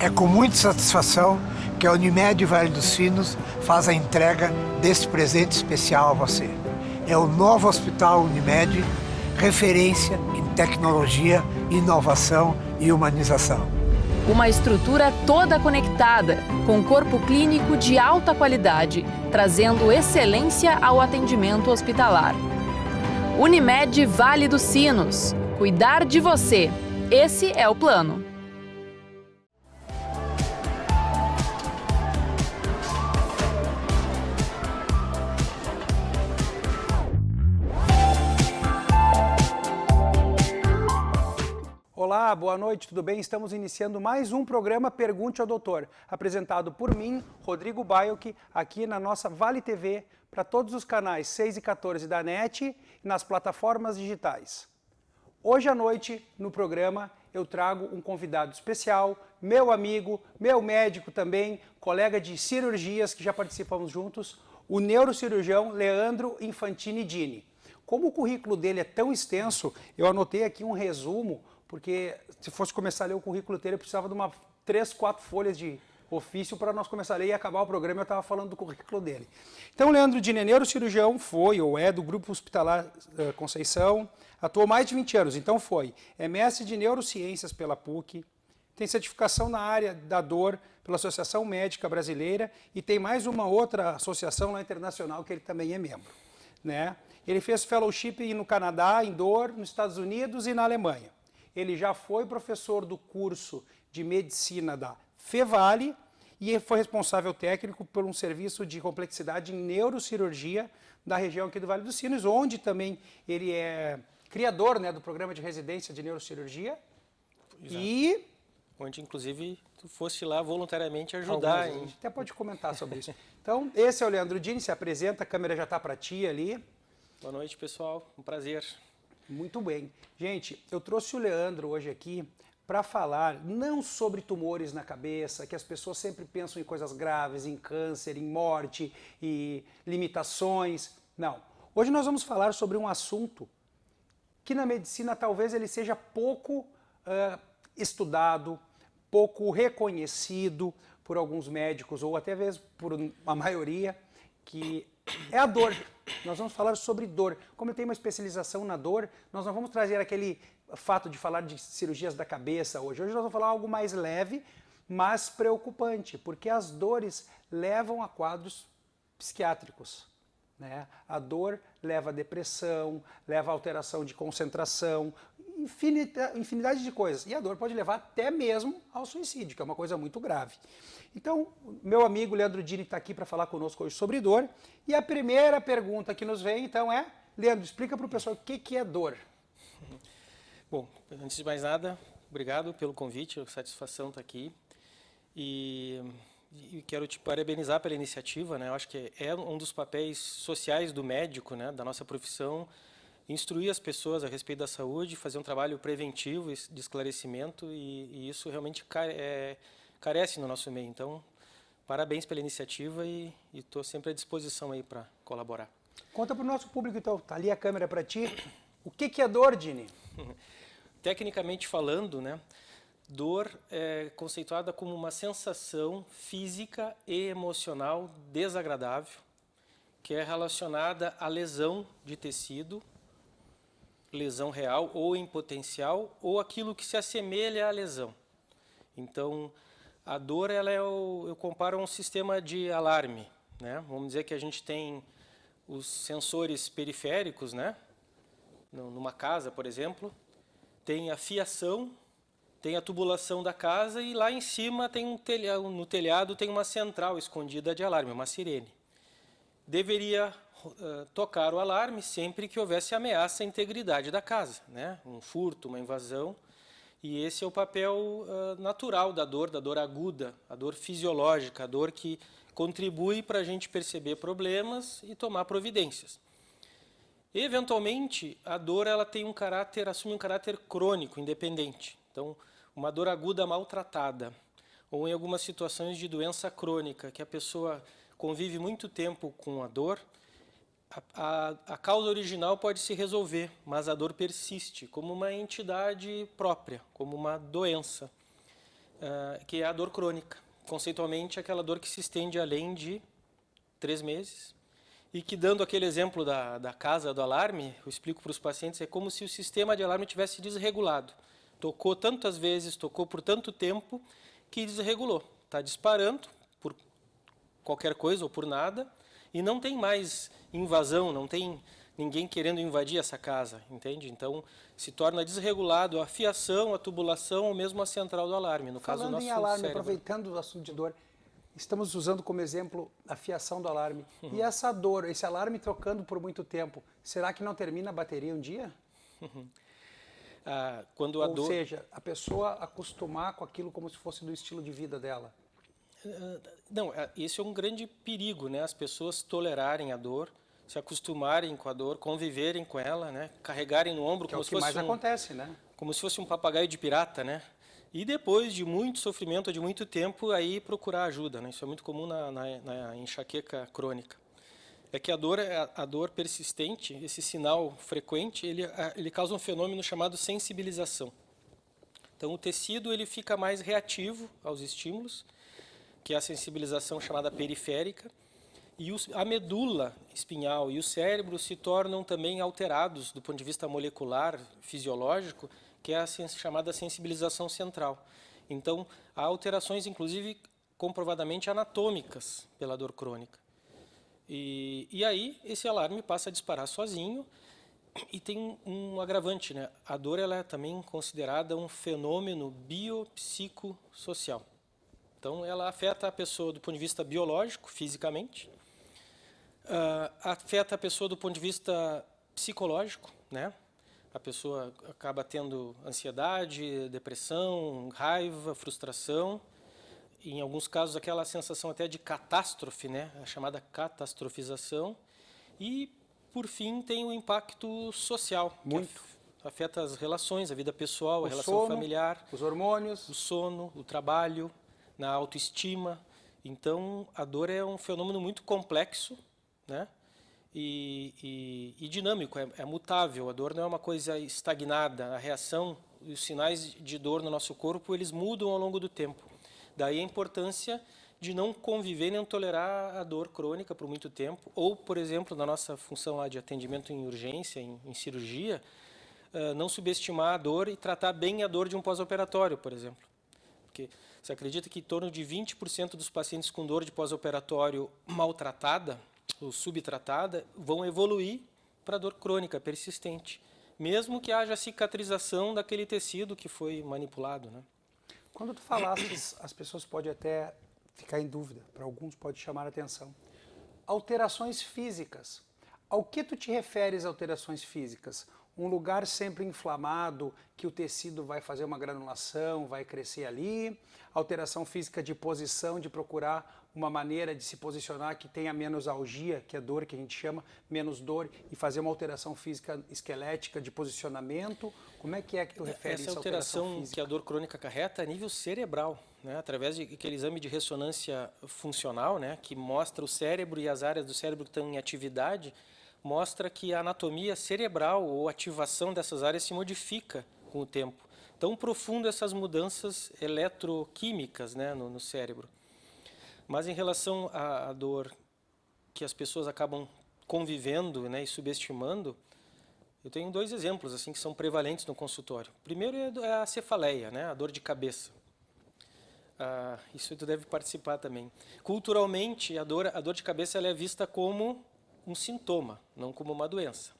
É com muita satisfação que a Unimed Vale dos Sinos faz a entrega deste presente especial a você. É o novo Hospital Unimed, referência em tecnologia, inovação e humanização. Uma estrutura toda conectada, com corpo clínico de alta qualidade, trazendo excelência ao atendimento hospitalar. Unimed Vale dos Sinos. Cuidar de você. Esse é o plano. Olá, boa noite, tudo bem? Estamos iniciando mais um programa Pergunte ao Doutor, apresentado por mim, Rodrigo Baiocchi, aqui na nossa Vale TV, para todos os canais 6 e 14 da NET e nas plataformas digitais. Hoje à noite, no programa, eu trago um convidado especial, meu amigo, meu médico também, colega de cirurgias que já participamos juntos, o neurocirurgião Leandro Infantini Dini. Como o currículo dele é tão extenso, eu anotei aqui um resumo, porque se fosse começar a ler o currículo dele, eu precisava de 3, 4 folhas de ofício para nós começar a ler e acabar o programa, eu estava falando do currículo dele. Então, Leandro Dini é neurocirurgião, foi ou é do Grupo Hospitalar Conceição, atuou mais de 20 anos, então é mestre de neurociências pela PUC, tem certificação na área da dor pela Associação Médica Brasileira e tem mais uma outra associação lá internacional que ele também é membro, né? Ele fez fellowship no Canadá, em dor, nos Estados Unidos e na Alemanha. Ele já foi professor do curso de medicina da Fevale e foi responsável técnico por um serviço de complexidade em neurocirurgia da região aqui do Vale dos Sinos, onde também ele é criador, né, do programa de residência de neurocirurgia. Exato. E onde, inclusive, tu foste lá voluntariamente ajudar. A gente até pode comentar sobre isso. Então, esse é o Leandro Dini, se apresenta, a câmera já está para ti ali. Boa noite, pessoal. Um prazer. Muito bem. Gente, eu trouxe o Leandro hoje aqui para falar não sobre tumores na cabeça, que as pessoas sempre pensam em coisas graves, em câncer, em morte e limitações. Não. Hoje nós vamos falar sobre um assunto que na medicina talvez ele seja pouco estudado, pouco reconhecido por alguns médicos ou até mesmo por uma maioria, que é a dor. Nós vamos falar sobre dor. Como eu tenho uma especialização na dor, nós não vamos trazer aquele fato de falar de cirurgias da cabeça hoje. Hoje nós vamos falar algo mais leve, mas preocupante, porque as dores levam a quadros psiquiátricos, né? A dor leva a depressão, leva a alteração de concentração, infinidade de coisas. E a dor pode levar até mesmo ao suicídio, que é uma coisa muito grave. Então, meu amigo Leandro Dini está aqui para falar conosco hoje sobre dor. E a primeira pergunta que nos vem, então, é... Leandro, explica para o pessoal o que é dor. Bom, antes de mais nada, obrigado pelo convite, é uma satisfação estar aqui. E quero te parabenizar pela iniciativa, né? Eu acho que é um dos papéis sociais do médico, né? Da nossa profissão, instruir as pessoas a respeito da saúde, fazer um trabalho preventivo de esclarecimento e isso realmente carece no nosso meio. Então, parabéns pela iniciativa e estou sempre à disposição aí para colaborar. Conta para o nosso público, então, tá ali a câmera para ti. O que é dor, Dini? Tecnicamente falando, né, dor é conceituada como uma sensação física e emocional desagradável que é relacionada à lesão de tecido, lesão real ou em potencial, ou aquilo que se assemelha à lesão. Então, a dor, eu comparo a um sistema de alarme, né? Vamos dizer que a gente tem os sensores periféricos, né? Numa casa, por exemplo, tem a fiação, tem a tubulação da casa e lá em cima tem no telhado tem uma central escondida de alarme, uma sirene. Deveria tocar o alarme sempre que houvesse ameaça à integridade da casa, né? Um furto, uma invasão. E esse é o papel natural da dor aguda, a dor fisiológica, a dor que contribui para a gente perceber problemas e tomar providências. Eventualmente, a dor assume um caráter crônico, independente. Então, uma dor aguda maltratada, ou em algumas situações de doença crônica, que a pessoa convive muito tempo com a dor, a causa original pode se resolver, mas a dor persiste como uma entidade própria, como uma doença. que é a dor crônica. Conceitualmente, aquela dor que se estende além de 3 meses e que, dando aquele exemplo da casa do alarme, eu explico para os pacientes, é como se o sistema de alarme tivesse desregulado. Tocou tantas vezes, tocou por tanto tempo que desregulou. Está disparando por qualquer coisa ou por nada e não tem mais invasão, não tem ninguém querendo invadir essa casa, entende? Então, se torna desregulado a fiação, a tubulação ou mesmo a central do alarme, no caso do nosso Falando em alarme, cérebro. aproveitando o assunto de dor, estamos usando como exemplo a fiação do alarme. E essa dor, esse alarme tocando por muito tempo, será que não termina a bateria um dia? Quando a Ou dor... seja, a pessoa acostumar com aquilo como se fosse do estilo de vida dela. Não, esse é um grande perigo, né? As pessoas tolerarem a dor, se acostumarem com a dor, conviverem com ela, né? Carregarem no ombro Que é como o se que fosse mais acontece, né? como se fosse um papagaio de pirata, né? E depois de muito sofrimento, de muito tempo, aí procurar ajuda, né? Isso é muito comum na enxaqueca crônica. É que a dor persistente, esse sinal frequente, ele causa um fenômeno chamado sensibilização. Então, o tecido ele fica mais reativo aos estímulos, que é a sensibilização chamada periférica, e a medula espinhal e o cérebro se tornam também alterados do ponto de vista molecular, fisiológico, que é a chamada sensibilização central. Então, há alterações, inclusive, comprovadamente anatômicas pela dor crônica. E aí, esse alarme passa a disparar sozinho e tem um agravante, né? A dor ela é também considerada um fenômeno biopsicossocial. Então, ela afeta a pessoa do ponto de vista biológico, fisicamente, afeta a pessoa do ponto de vista psicológico, né? A pessoa acaba tendo ansiedade, depressão, raiva, frustração, em alguns casos aquela sensação até de catástrofe, né? A chamada catastrofização. E, por fim, tem o impacto social, Muito. que afeta as relações, a vida pessoal, a relação sono, familiar, os hormônios. o sono, o trabalho, na autoestima. Então, a dor é um fenômeno muito complexo, né? E dinâmico, é mutável. A dor não é uma coisa estagnada. A reação, os sinais de dor no nosso corpo, eles mudam ao longo do tempo. Daí a importância de não conviver nem tolerar a dor crônica por muito tempo. Ou, por exemplo, na nossa função lá de atendimento em urgência, em cirurgia, não subestimar a dor e tratar bem a dor de um pós-operatório, por exemplo. Porque se acredita que em torno de 20% dos pacientes com dor de pós-operatório maltratada ou subtratada vão evoluir para dor crônica persistente, mesmo que haja cicatrização daquele tecido que foi manipulado, né? Quando tu falastes, as pessoas podem até ficar em dúvida, para alguns pode chamar a atenção. Alterações físicas. Ao que tu te referes alterações físicas? Um lugar sempre inflamado, que o tecido vai fazer uma granulação, vai crescer ali. Alteração física de posição, de procurar uma maneira de se posicionar que tenha menos algia, que é dor que a gente chama, menos dor, e fazer uma alteração física esquelética de posicionamento. Como é que tu refere isso? Essa alteração que a dor crônica acarreta a nível cerebral, né? Através de aquele exame de ressonância funcional, né? Que mostra o cérebro e as áreas do cérebro que estão em atividade, mostra que a anatomia cerebral ou ativação dessas áreas se modifica com o tempo. Tão profundo essas mudanças eletroquímicas, né, no cérebro. Mas em relação à dor que as pessoas acabam convivendo, né, e subestimando, eu tenho 2 exemplos assim que são prevalentes no consultório. Primeiro é a cefaleia, né, a dor de cabeça. Isso tu deve participar também. Culturalmente, a dor de cabeça ela é vista como um sintoma, não como uma doença.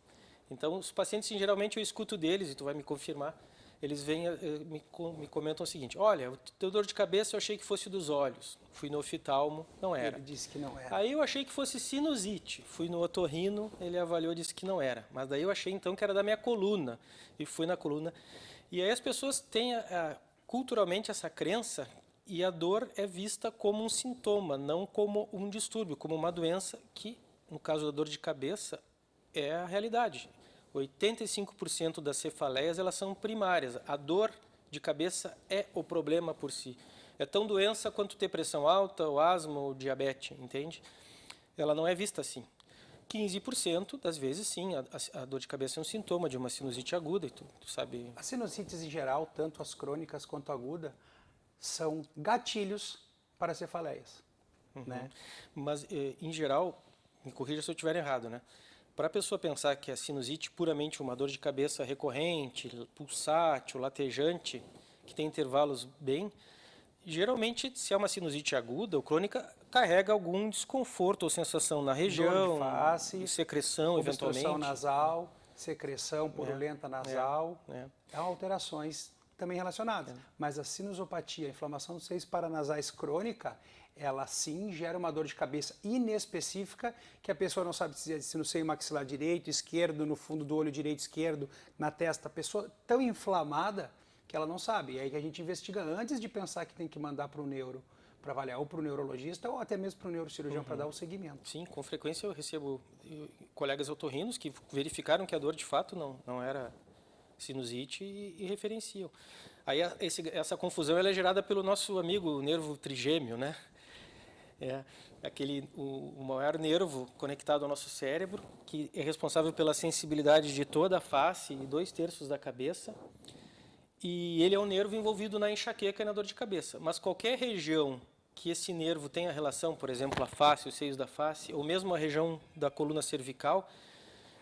Então, os pacientes, geralmente, eu escuto deles, e tu vai me confirmar, eles vêm, me comentam o seguinte: olha, o teu dor de cabeça eu achei que fosse dos olhos, fui no oftalmo, não era. Ele disse que não era. Aí eu achei que fosse sinusite, fui no otorrino, ele avaliou e disse que não era. Mas daí eu achei então que era da minha coluna, e fui na coluna. E aí as pessoas têm culturalmente essa crença, e a dor é vista como um sintoma, não como um distúrbio, como uma doença que, no caso da dor de cabeça, é a realidade. 85% das cefaleias elas são primárias. A dor de cabeça é o problema por si. É tão doença quanto ter pressão alta, ou asma, ou diabetes, entende? Ela não é vista assim. 15% das vezes, sim, a dor de cabeça é um sintoma de uma sinusite aguda, e tu sabe... As sinusites em geral, tanto as crônicas quanto a aguda, são gatilhos para cefaleias. Né? Mas, em geral, me corrija se eu estiver errado, né? Para a pessoa pensar que a sinusite puramente uma dor de cabeça recorrente, pulsátil, latejante, que tem intervalos bem, geralmente, se é uma sinusite aguda ou crônica, carrega algum desconforto ou sensação na região, Dor de face, secreção, obstrução eventualmente. nasal, secreção purulenta nasal, há alterações também relacionadas. Mas a sinusopatia, a inflamação dos seios paranasais crônica, ela sim gera uma dor de cabeça inespecífica, que a pessoa não sabe dizer se no seio maxilar direito, esquerdo, no fundo do olho direito, esquerdo, na testa, a pessoa tão inflamada que ela não sabe. E aí que a gente investiga antes de pensar que tem que mandar para o neuro para avaliar, ou para o neurologista, ou até mesmo para o neurocirurgião para dar o segmento. Sim, com frequência eu recebo colegas otorrinos que verificaram que a dor de fato não era sinusite e referenciam. Aí essa confusão ela é gerada pelo nosso amigo nervo trigêmeo, né? O maior nervo conectado ao nosso cérebro, que é responsável pela sensibilidade de toda a face e 2/3 da cabeça. E ele é um nervo envolvido na enxaqueca e na dor de cabeça. Mas qualquer região que esse nervo tenha relação, por exemplo, a face, os seios da face, ou mesmo a região da coluna cervical,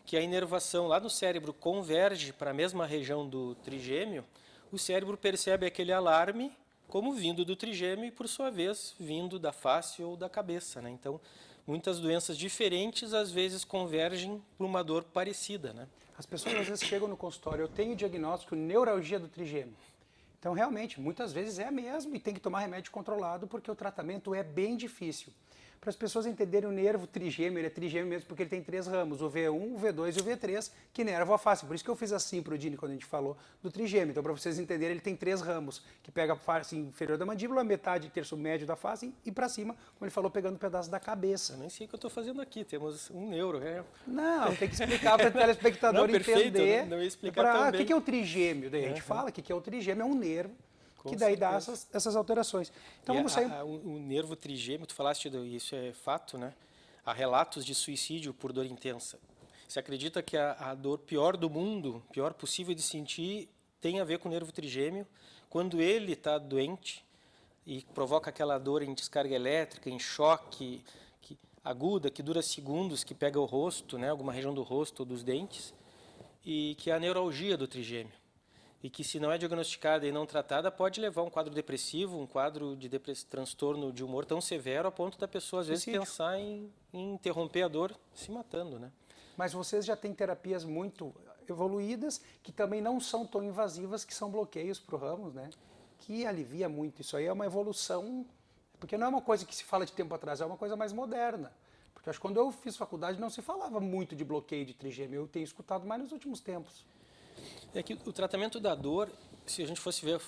que a inervação lá no cérebro converge para a mesma região do trigêmeo, o cérebro percebe aquele alarme como vindo do trigêmeo e, por sua vez, vindo da face ou da cabeça, né? Então, muitas doenças diferentes, às vezes, convergem para uma dor parecida, né? As pessoas, às vezes, chegam no consultório, eu tenho o diagnóstico neuralgia do trigêmeo. Então, realmente, muitas vezes é mesmo e tem que tomar remédio controlado porque o tratamento é bem difícil. Para as pessoas entenderem o nervo trigêmeo, ele é trigêmeo mesmo porque ele tem 3 ramos, o V1, o V2 e o V3, que nervam a face. Por isso que eu fiz assim para o Dini quando a gente falou do trigêmeo. Então, para vocês entenderem, ele tem 3 ramos, que pega a face inferior da mandíbula, metade, terço médio da face e para cima, como ele falou, pegando um pedaço da cabeça. Eu nem sei o que eu estou fazendo aqui, temos um neuro. Não, tem que explicar para o telespectador entender. Não ia explicar tão bem. O que é o trigêmeo? Daí a gente fala que é o trigêmeo, é um nervo, que daí dá essas alterações. Então vamos sair. O nervo trigêmeo, tu falaste, isso é fato, né? Há relatos de suicídio por dor intensa. Se acredita que a dor pior do mundo, pior possível de sentir, tem a ver com o nervo trigêmeo. Quando ele está doente e provoca aquela dor em descarga elétrica, em choque, aguda, que dura segundos, que pega o rosto, né? Alguma região do rosto ou dos dentes, e que é a neuralgia do trigêmeo. E que, se não é diagnosticada e não tratada, pode levar a um quadro depressivo, um quadro de transtorno de humor tão severo a ponto da pessoa, às vezes, pensar em interromper a dor se matando, né? Mas vocês já têm terapias muito evoluídas, que também não são tão invasivas, que são bloqueios para o ramo, né? Que alivia muito. Isso aí é uma evolução, porque não é uma coisa que se fala de tempo atrás, é uma coisa mais moderna. Porque eu acho que quando eu fiz faculdade não se falava muito de bloqueio de trigêmeo, eu tenho escutado mais nos últimos tempos. É que o tratamento da dor, se a gente fosse ver,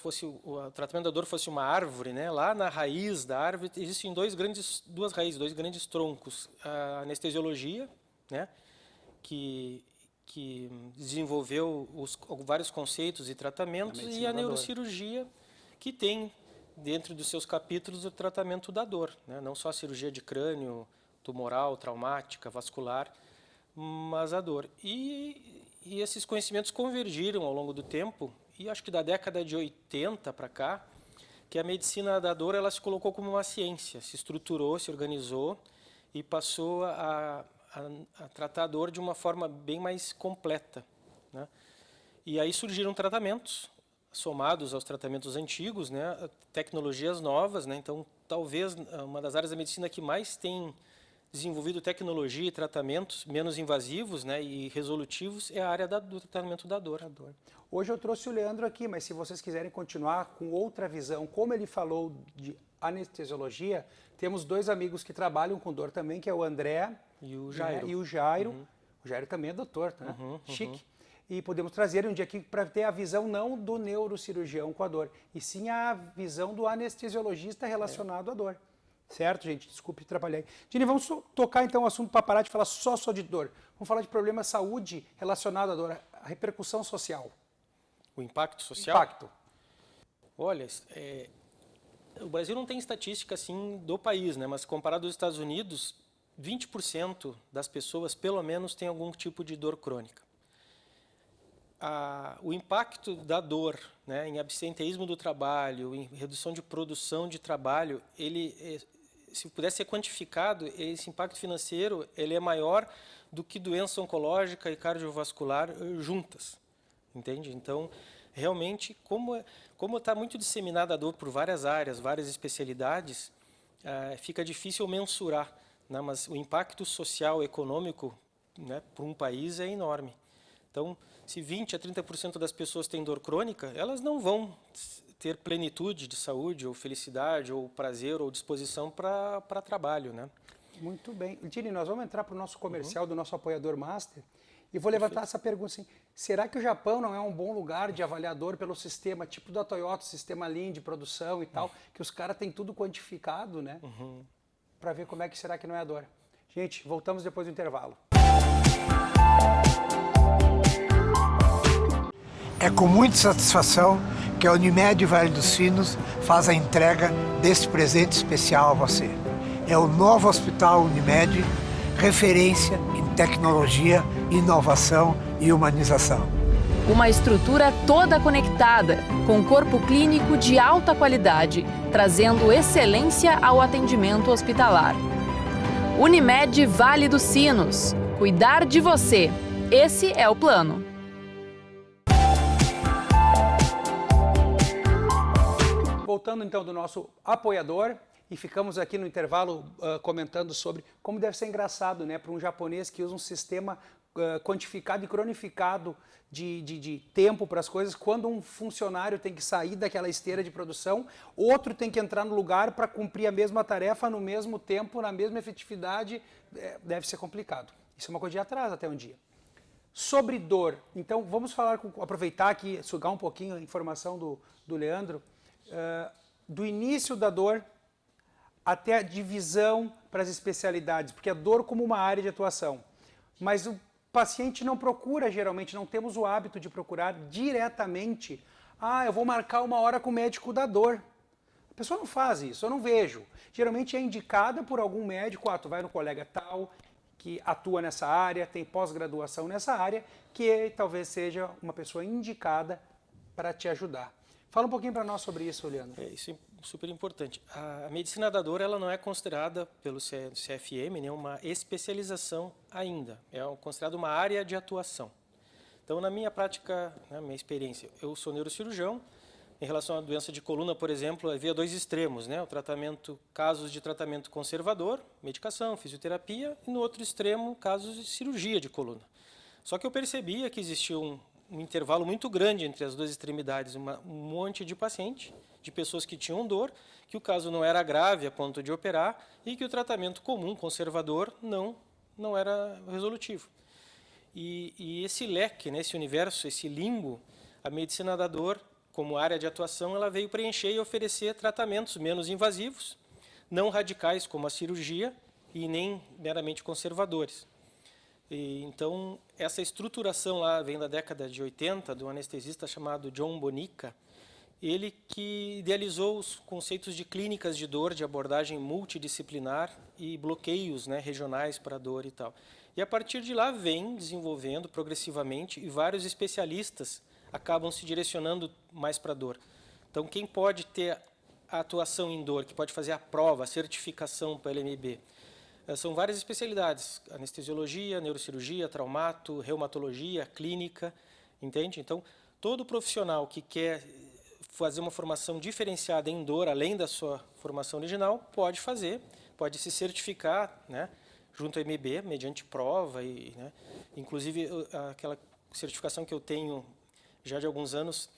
o tratamento da dor fosse uma árvore, né? Lá na raiz da árvore existem duas raízes, 2 grandes troncos. A anestesiologia, né? Que desenvolveu vários conceitos e tratamentos, e a neurocirurgia, que tem dentro dos seus capítulos o tratamento da dor, né? Não só a cirurgia de crânio, tumoral, traumática, vascular, mas a dor. E esses conhecimentos convergiram ao longo do tempo, e acho que da década de 80 para cá, que a medicina da dor ela se colocou como uma ciência, se estruturou, se organizou e passou a tratar a dor de uma forma bem mais completa, né? E aí surgiram tratamentos, somados aos tratamentos antigos, né? Tecnologias novas, né? Então, talvez uma das áreas da medicina que mais tem desenvolvido tecnologia e tratamentos menos invasivos, né, e resolutivos é a área do tratamento da dor. Hoje eu trouxe o Leandro aqui, mas se vocês quiserem continuar com outra visão, como ele falou de anestesiologia, temos 2 amigos que trabalham com dor também, que é o André e o Jairo. Né, e o Jairo. O Jairo também é doutor, né? Chique. E podemos trazer um dia aqui para ter a visão não do neurocirurgião com a dor, e sim a visão do anestesiologista relacionado à dor. Certo, gente? Desculpe atrapalhar aí. Dini, vamos tocar então o assunto para parar de falar só de dor. Vamos falar de problema de saúde relacionado à dor, a repercussão social. O impacto social? Impacto. Olha, o Brasil não tem estatística assim do país, né? Mas comparado aos Estados Unidos, 20% das pessoas, pelo menos, têm algum tipo de dor crônica. o impacto da dor, né, em absenteísmo do trabalho, em redução de produção de trabalho, se pudesse ser quantificado, esse impacto financeiro ele é maior do que doença oncológica e cardiovascular juntas, entende? Então, realmente, como está muito disseminada a dor por várias áreas, várias especialidades, fica difícil mensurar, né? Mas o impacto social, econômico, né, para um país é enorme. Então, se 20% a 30% das pessoas têm dor crônica, elas não vão ter plenitude de saúde, ou felicidade, ou prazer, ou disposição para trabalho, né? Muito bem. Dini, nós vamos entrar para o nosso comercial do nosso apoiador Master e vou levantar essa pergunta assim, será que o Japão não é um bom lugar de avaliador pelo sistema, tipo da Toyota, sistema Lean de produção e tal, que os caras têm tudo quantificado, né? Para ver como é que será que não é a dor. Gente, voltamos depois do intervalo. É com muita satisfação que a Unimed Vale dos Sinos faz a entrega deste presente especial a você. É o novo Hospital Unimed, referência em tecnologia, inovação e humanização. Uma estrutura toda conectada, com corpo clínico de alta qualidade, trazendo excelência ao atendimento hospitalar. Unimed Vale dos Sinos. Cuidar de você. Esse é o plano. Voltando então do nosso apoiador, e ficamos aqui no intervalo comentando sobre como deve ser engraçado, né, para um japonês que usa um sistema quantificado e cronificado de tempo para as coisas, quando um funcionário tem que sair daquela esteira de produção, outro tem que entrar no lugar para cumprir a mesma tarefa no mesmo tempo, na mesma efetividade, deve ser complicado. Isso é uma coisa de atrás até um dia. Sobre dor, então vamos falar, aproveitar aqui, sugar um pouquinho a informação do Leandro, do início da dor até a divisão para as especialidades, porque a dor como uma área de atuação. Mas o paciente não procura, geralmente, não temos o hábito de procurar diretamente, eu vou marcar uma hora com o médico da dor. A pessoa não faz isso, eu não vejo. Geralmente é indicada por algum médico, tu vai no colega tal, que atua nessa área, tem pós-graduação nessa área, que talvez seja uma pessoa indicada para te ajudar. Fala um pouquinho para nós sobre isso, Leandro. Isso é super importante. A medicina da dor ela não é considerada pelo CFM, né, uma especialização ainda. É considerada uma área de atuação. Então, na minha prática, na minha experiência, eu sou neurocirurgião. Em relação à doença de coluna, por exemplo, havia dois extremos, né? Casos de tratamento conservador, medicação, fisioterapia, e no outro extremo, casos de cirurgia de coluna. Só que eu percebia que existia um intervalo muito grande entre as duas extremidades, um monte de paciente, de pessoas que tinham dor, que o caso não era grave a ponto de operar e que o tratamento comum, conservador, não era resolutivo. E esse leque, né, esse universo, esse limbo, a medicina da dor, como área de atuação, ela veio preencher e oferecer tratamentos menos invasivos, não radicais como a cirurgia e nem meramente conservadores. Então, essa estruturação lá vem da década de 80, do anestesista chamado John Bonica, ele que idealizou os conceitos de clínicas de dor, de abordagem multidisciplinar e bloqueios, né, regionais para dor e tal. E a partir de lá vem desenvolvendo progressivamente e vários especialistas acabam se direcionando mais para a dor. Então, quem pode ter a atuação em dor, que pode fazer a prova, a certificação para a LMB, são várias especialidades, anestesiologia, neurocirurgia, traumato, reumatologia, clínica, entende? Então, todo profissional que quer fazer uma formação diferenciada em dor, além da sua formação original, pode fazer, pode se certificar, né, junto à MB, mediante prova, né, inclusive aquela certificação que eu tenho já de alguns anos,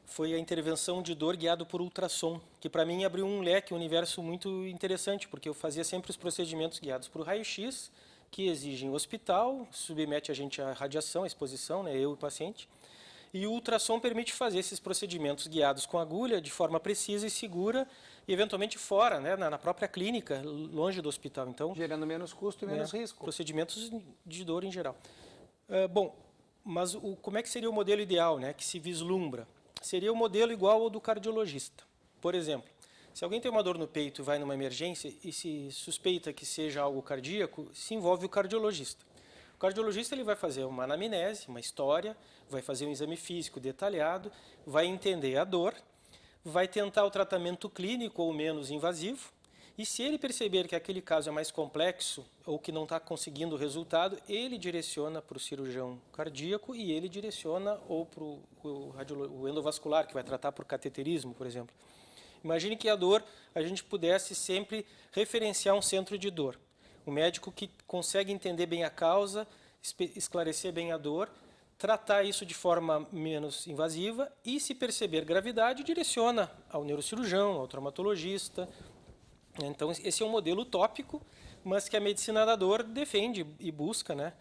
foi a intervenção de dor guiado por ultrassom, que para mim abriu um leque, um universo muito interessante, porque eu fazia sempre os procedimentos guiados por raio-x, que exigem o hospital, submete a gente à radiação, à exposição, né, eu e o paciente, e o ultrassom permite fazer esses procedimentos guiados com agulha, de forma precisa e segura, e eventualmente fora, né, na própria clínica, longe do hospital. Então, gerando menos custo e menos risco. Procedimentos de dor em geral. Bom, mas como é que seria o modelo ideal, né, que se vislumbra? Seria o modelo igual ao do cardiologista. Por exemplo, se alguém tem uma dor no peito e vai numa emergência e se suspeita que seja algo cardíaco, se envolve o cardiologista. O cardiologista ele vai fazer uma anamnese, uma história, vai fazer um exame físico detalhado, vai entender a dor, vai tentar o tratamento clínico ou menos invasivo, e se ele perceber que aquele caso é mais complexo ou que não está conseguindo o resultado, ele direciona para o cirurgião cardíaco e ele direciona ou para o endovascular, que vai tratar por cateterismo, por exemplo. Imagine que a dor, a gente pudesse sempre referenciar um centro de dor. Um médico que consegue entender bem a causa, esclarecer bem a dor, tratar isso de forma menos invasiva e, se perceber gravidade, direciona ao neurocirurgião, ao traumatologista. Então, esse é um modelo utópico, mas que a medicina da dor defende e busca, né?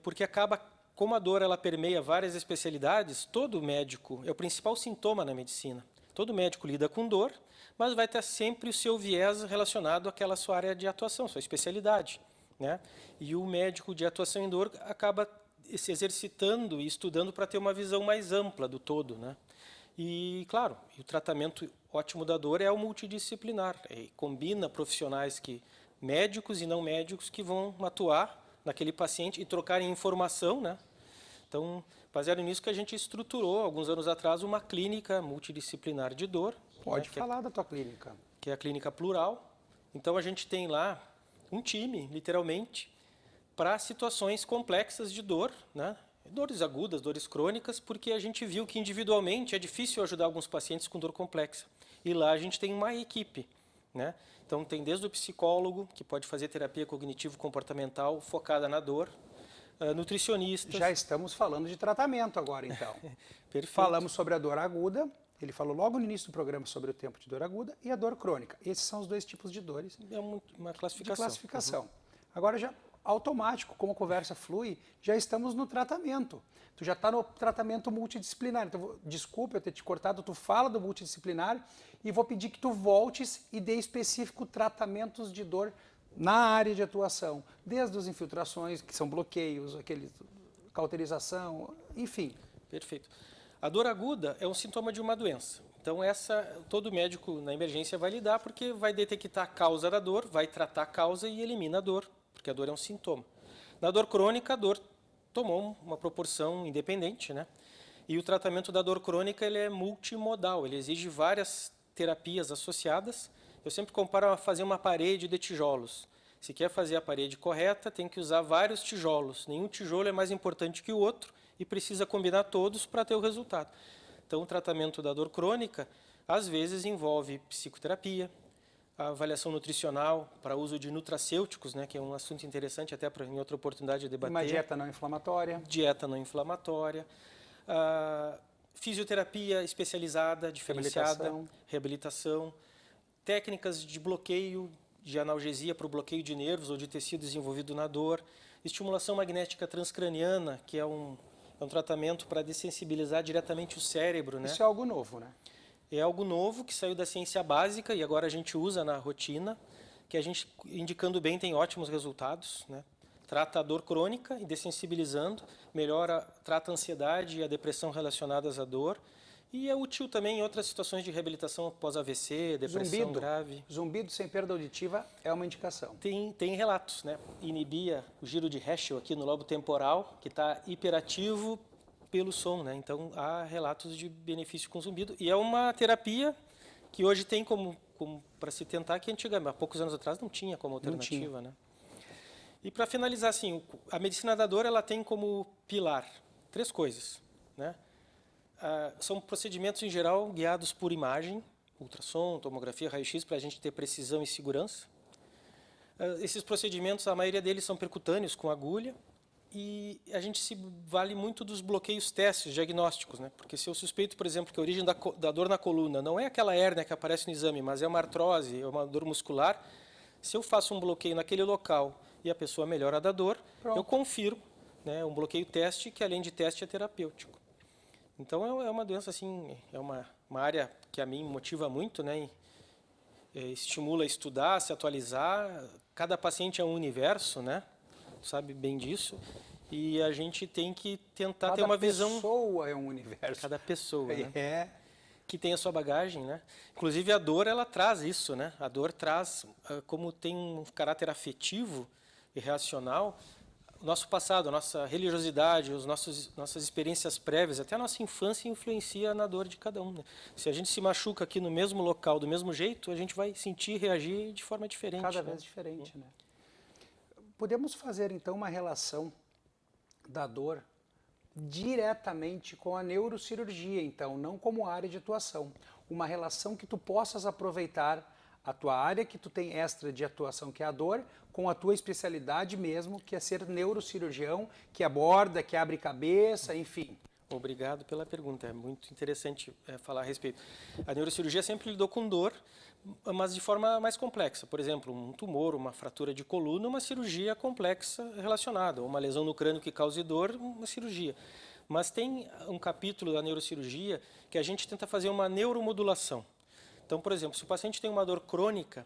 Porque acaba, como a dor ela permeia várias especialidades, todo médico, é o principal sintoma na medicina. Todo médico lida com dor, mas vai ter sempre o seu viés relacionado àquela sua área de atuação, sua especialidade, né? E o médico de atuação em dor acaba se exercitando e estudando para ter uma visão mais ampla do todo, né? E, claro, o tratamento ótimo da dor é o multidisciplinar. Combina profissionais médicos e não médicos que vão atuar naquele paciente e trocarem informação, né? Então, baseado nisso que a gente estruturou, alguns anos atrás, uma clínica multidisciplinar de dor. Pode falar da tua clínica. Que é a Clínica Plural. Então, a gente tem lá um time, literalmente, para situações complexas de dor, né? Dores agudas, dores crônicas, porque a gente viu que individualmente é difícil ajudar alguns pacientes com dor complexa. E lá a gente tem uma equipe, né? Então tem desde o psicólogo, que pode fazer terapia cognitivo-comportamental focada na dor, nutricionistas. Já estamos falando de tratamento agora, então. Perfeito. Falamos sobre a dor aguda, ele falou logo no início do programa sobre o tempo de dor aguda e a dor crônica. Esses são os dois tipos de dores. É uma classificação. De classificação. Uhum. Agora já automático, como a conversa flui, já estamos no tratamento. Tu já está no tratamento multidisciplinar. Então, desculpa eu ter te cortado, tu fala do multidisciplinar e vou pedir que tu voltes e dê específico tratamentos de dor na área de atuação, desde as infiltrações, que são bloqueios, cauterização, enfim. Perfeito. A dor aguda é um sintoma de uma doença. Então, todo médico na emergência vai lidar porque vai detectar a causa da dor, vai tratar a causa e elimina a dor, porque a dor é um sintoma. Na dor crônica, a dor tomou uma proporção independente, né? E o tratamento da dor crônica ele é multimodal, ele exige várias terapias associadas. Eu sempre comparo a fazer uma parede de tijolos. Se quer fazer a parede correta, tem que usar vários tijolos. Nenhum tijolo é mais importante que o outro e precisa combinar todos para ter o resultado. Então, o tratamento da dor crônica, às vezes, envolve psicoterapia, a avaliação nutricional para uso de nutracêuticos, né, que é um assunto interessante até para em outra oportunidade de debater. Uma dieta não inflamatória. Dieta não inflamatória. Fisioterapia especializada, diferenciada. Reabilitação. Técnicas de bloqueio, de analgesia para o bloqueio de nervos ou de tecido desenvolvido na dor. Estimulação magnética transcraniana, que é um tratamento para dessensibilizar diretamente o cérebro, né? Isso é algo novo, né? É algo novo que saiu da ciência básica e agora a gente usa na rotina, que a gente, indicando bem, tem ótimos resultados, né? Trata a dor crônica e dessensibilizando, trata a ansiedade e a depressão relacionadas à dor e é útil também em outras situações de reabilitação pós-AVC, depressão grave. Zumbido sem perda auditiva é uma indicação. Tem relatos, né? Inibia o giro de Heschel aqui no lobo temporal, que está hiperativo pelo som, né? Então, há relatos de benefício com zumbido. E é uma terapia que hoje tem como para se tentar, que antigamente, há poucos anos atrás, não tinha como alternativa, né? E para finalizar, assim, a medicina da dor, ela tem como pilar 3 coisas, né? São procedimentos, em geral, guiados por imagem, ultrassom, tomografia, raio-x, para a gente ter precisão e segurança. Esses procedimentos, a maioria deles são percutâneos, com agulha, e a gente se vale muito dos bloqueios testes diagnósticos, né? Porque se eu suspeito, por exemplo, que a origem da dor na coluna não é aquela hérnia que aparece no exame, mas é uma artrose, é uma dor muscular, se eu faço um bloqueio naquele local e a pessoa melhora da dor, eu confirmo, né, um bloqueio teste que, além de teste, é terapêutico. Então, é uma doença, assim, é uma área que a mim motiva muito, né? Estimula a estudar, se atualizar. Cada paciente é um universo, né? Sabe bem disso, e a gente tem que tentar ter uma visão. Cada pessoa é um universo. Cada pessoa, né? Que tem a sua bagagem, né? Inclusive a dor, ela traz isso, né? A dor traz, como tem um caráter afetivo e reacional, o nosso passado, a nossa religiosidade, nossas experiências prévias, até a nossa infância influencia na dor de cada um, né? Se a gente se machuca aqui no mesmo local, do mesmo jeito, a gente vai sentir e reagir de forma diferente. Cada né? vez diferente, né? Podemos fazer, então, uma relação da dor diretamente com a neurocirurgia, então, não como área de atuação. Uma relação que tu possas aproveitar a tua área que tu tem extra de atuação, que é a dor, com a tua especialidade mesmo, que é ser neurocirurgião, que aborda, que abre cabeça, enfim. Obrigado pela pergunta, é muito interessante falar a respeito. A neurocirurgia sempre lidou com dor, mas de forma mais complexa. Por exemplo, um tumor, uma fratura de coluna, uma cirurgia complexa relacionada, ou uma lesão no crânio que cause dor, uma cirurgia. Mas tem um capítulo da neurocirurgia que a gente tenta fazer uma neuromodulação. Então, por exemplo, se o paciente tem uma dor crônica,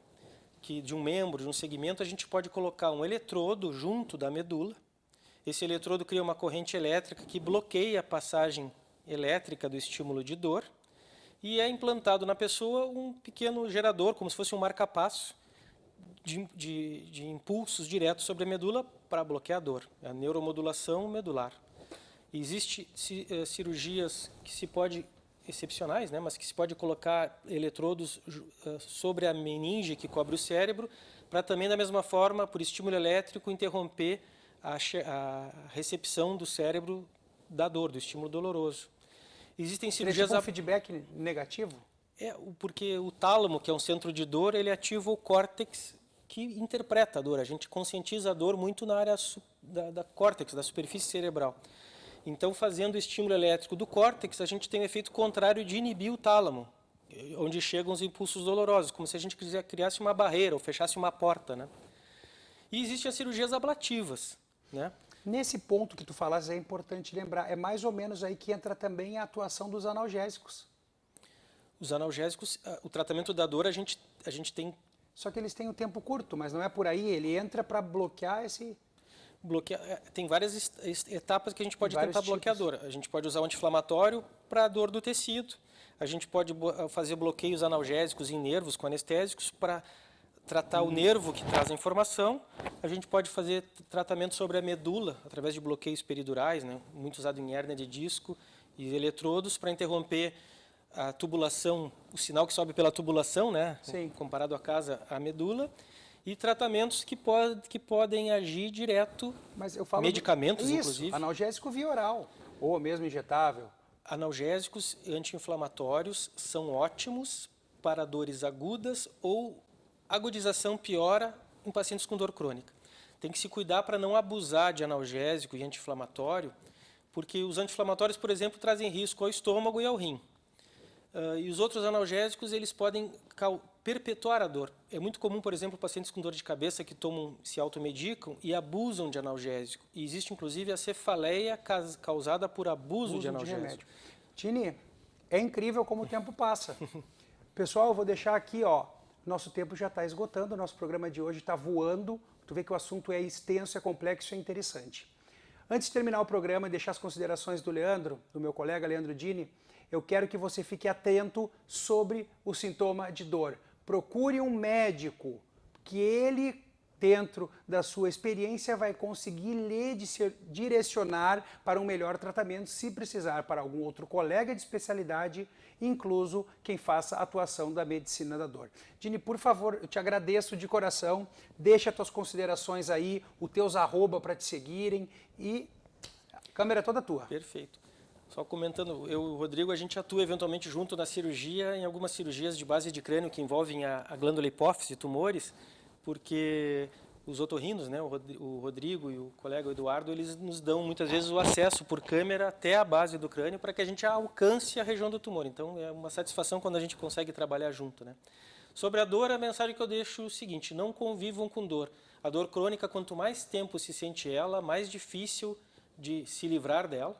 que de um membro, de um segmento, a gente pode colocar um eletrodo junto da medula. Esse eletrodo cria uma corrente elétrica que bloqueia a passagem elétrica do estímulo de dor e é implantado na pessoa um pequeno gerador, como se fosse um marca-passo de impulsos diretos sobre a medula para bloquear a dor. É a neuromodulação medular. Existem cirurgias que se pode excepcionais, né, mas que se pode colocar eletrodos sobre a meninge que cobre o cérebro, para também, da mesma forma, por estímulo elétrico, interromper a recepção do cérebro da dor, do estímulo doloroso. Existem cirurgias... Tem um feedback negativo? Porque o tálamo, que é um centro de dor, ele ativa o córtex que interpreta a dor. A gente conscientiza a dor muito na área da córtex, da superfície cerebral. Então, fazendo o estímulo elétrico do córtex, a gente tem o efeito contrário de inibir o tálamo, onde chegam os impulsos dolorosos, como se a gente criasse uma barreira ou fechasse uma porta, né? E existem as cirurgias ablativas, né? Nesse ponto que tu falas, é importante lembrar, é mais ou menos aí que entra também a atuação dos analgésicos. Os analgésicos, o tratamento da dor, a gente tem... Só que eles têm um tempo curto, mas não é por aí, ele entra para bloquear esse... Tem várias etapas que a gente pode tentar tipos. bloquear a dor. A gente pode usar o anti-inflamatório para a dor do tecido. A gente pode fazer bloqueios analgésicos em nervos com anestésicos para tratar o nervo que traz a informação. A gente pode fazer tratamento sobre a medula através de bloqueios peridurais, né, muito usado em hérnia de disco, e eletrodos para interromper a tubulação, o sinal que sobe pela tubulação, né, Sim. comparado à medula. E tratamentos que podem agir direto, Mas eu falo medicamentos, isso, inclusive. Analgésico via oral, ou mesmo injetável. Analgésicos e anti-inflamatórios são ótimos para dores agudas ou agudização piora em pacientes com dor crônica. Tem que se cuidar para não abusar de analgésico e anti-inflamatório, porque os anti-inflamatórios, por exemplo, trazem risco ao estômago e ao rim. E os outros analgésicos, eles podem perpetuar a dor. É muito comum, por exemplo, pacientes com dor de cabeça que se automedicam e abusam de analgésico. E existe, inclusive, a cefaleia causada por abuso de analgésico. Tini, é incrível como o tempo passa. Pessoal, eu vou deixar aqui, ó, nosso tempo já está esgotando, o nosso programa de hoje está voando. Tu vê que o assunto é extenso, é complexo e é interessante. Antes de terminar o programa e deixar as considerações do Leandro, do meu colega Leandro Dini, eu quero que você fique atento sobre o sintoma de dor. Procure um médico, que ele, dentro da sua experiência, vai conseguir lhe direcionar para um melhor tratamento, se precisar para algum outro colega de especialidade, incluso quem faça a atuação da medicina da dor. Dini, por favor, eu te agradeço de coração, deixa as tuas considerações aí, os teus arroba para te seguirem e a câmera é toda tua. Perfeito. Só comentando, eu e o Rodrigo, a gente atua eventualmente junto na cirurgia, em algumas cirurgias de base de crânio que envolvem a glândula hipófise, tumores, porque os otorrinos, né, o Rodrigo e o colega Eduardo, eles nos dão muitas vezes o acesso por câmera até a base do crânio para que a gente alcance a região do tumor. Então é uma satisfação quando a gente consegue trabalhar junto, né? Sobre a dor, a mensagem que eu deixo é o seguinte: não convivam com dor. A dor crônica, quanto mais tempo se sente ela, mais difícil de se livrar dela.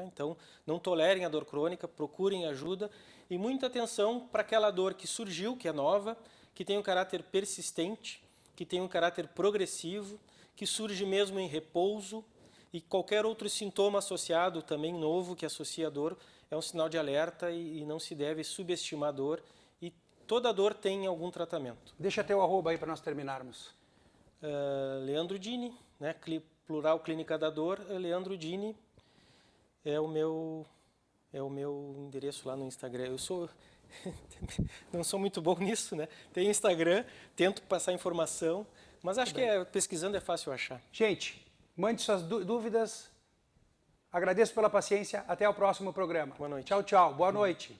Então, não tolerem a dor crônica, procurem ajuda e muita atenção para aquela dor que surgiu, que é nova, que tem um caráter persistente, que tem um caráter progressivo, que surge mesmo em repouso e qualquer outro sintoma associado também novo que associa a dor é um sinal de alerta e não se deve subestimar a dor e toda dor tem algum tratamento. Deixa teu arroba aí para nós terminarmos. Leandro Dini, né? Plural Clínica da Dor, Leandro Dini é o meu endereço lá no Instagram. Eu não sou muito bom nisso, né? Tenho Instagram, tento passar informação, mas acho que pesquisando é fácil achar. Gente, mande suas dúvidas. Agradeço pela paciência. Até o próximo programa. Boa noite. Tchau, tchau. Boa noite.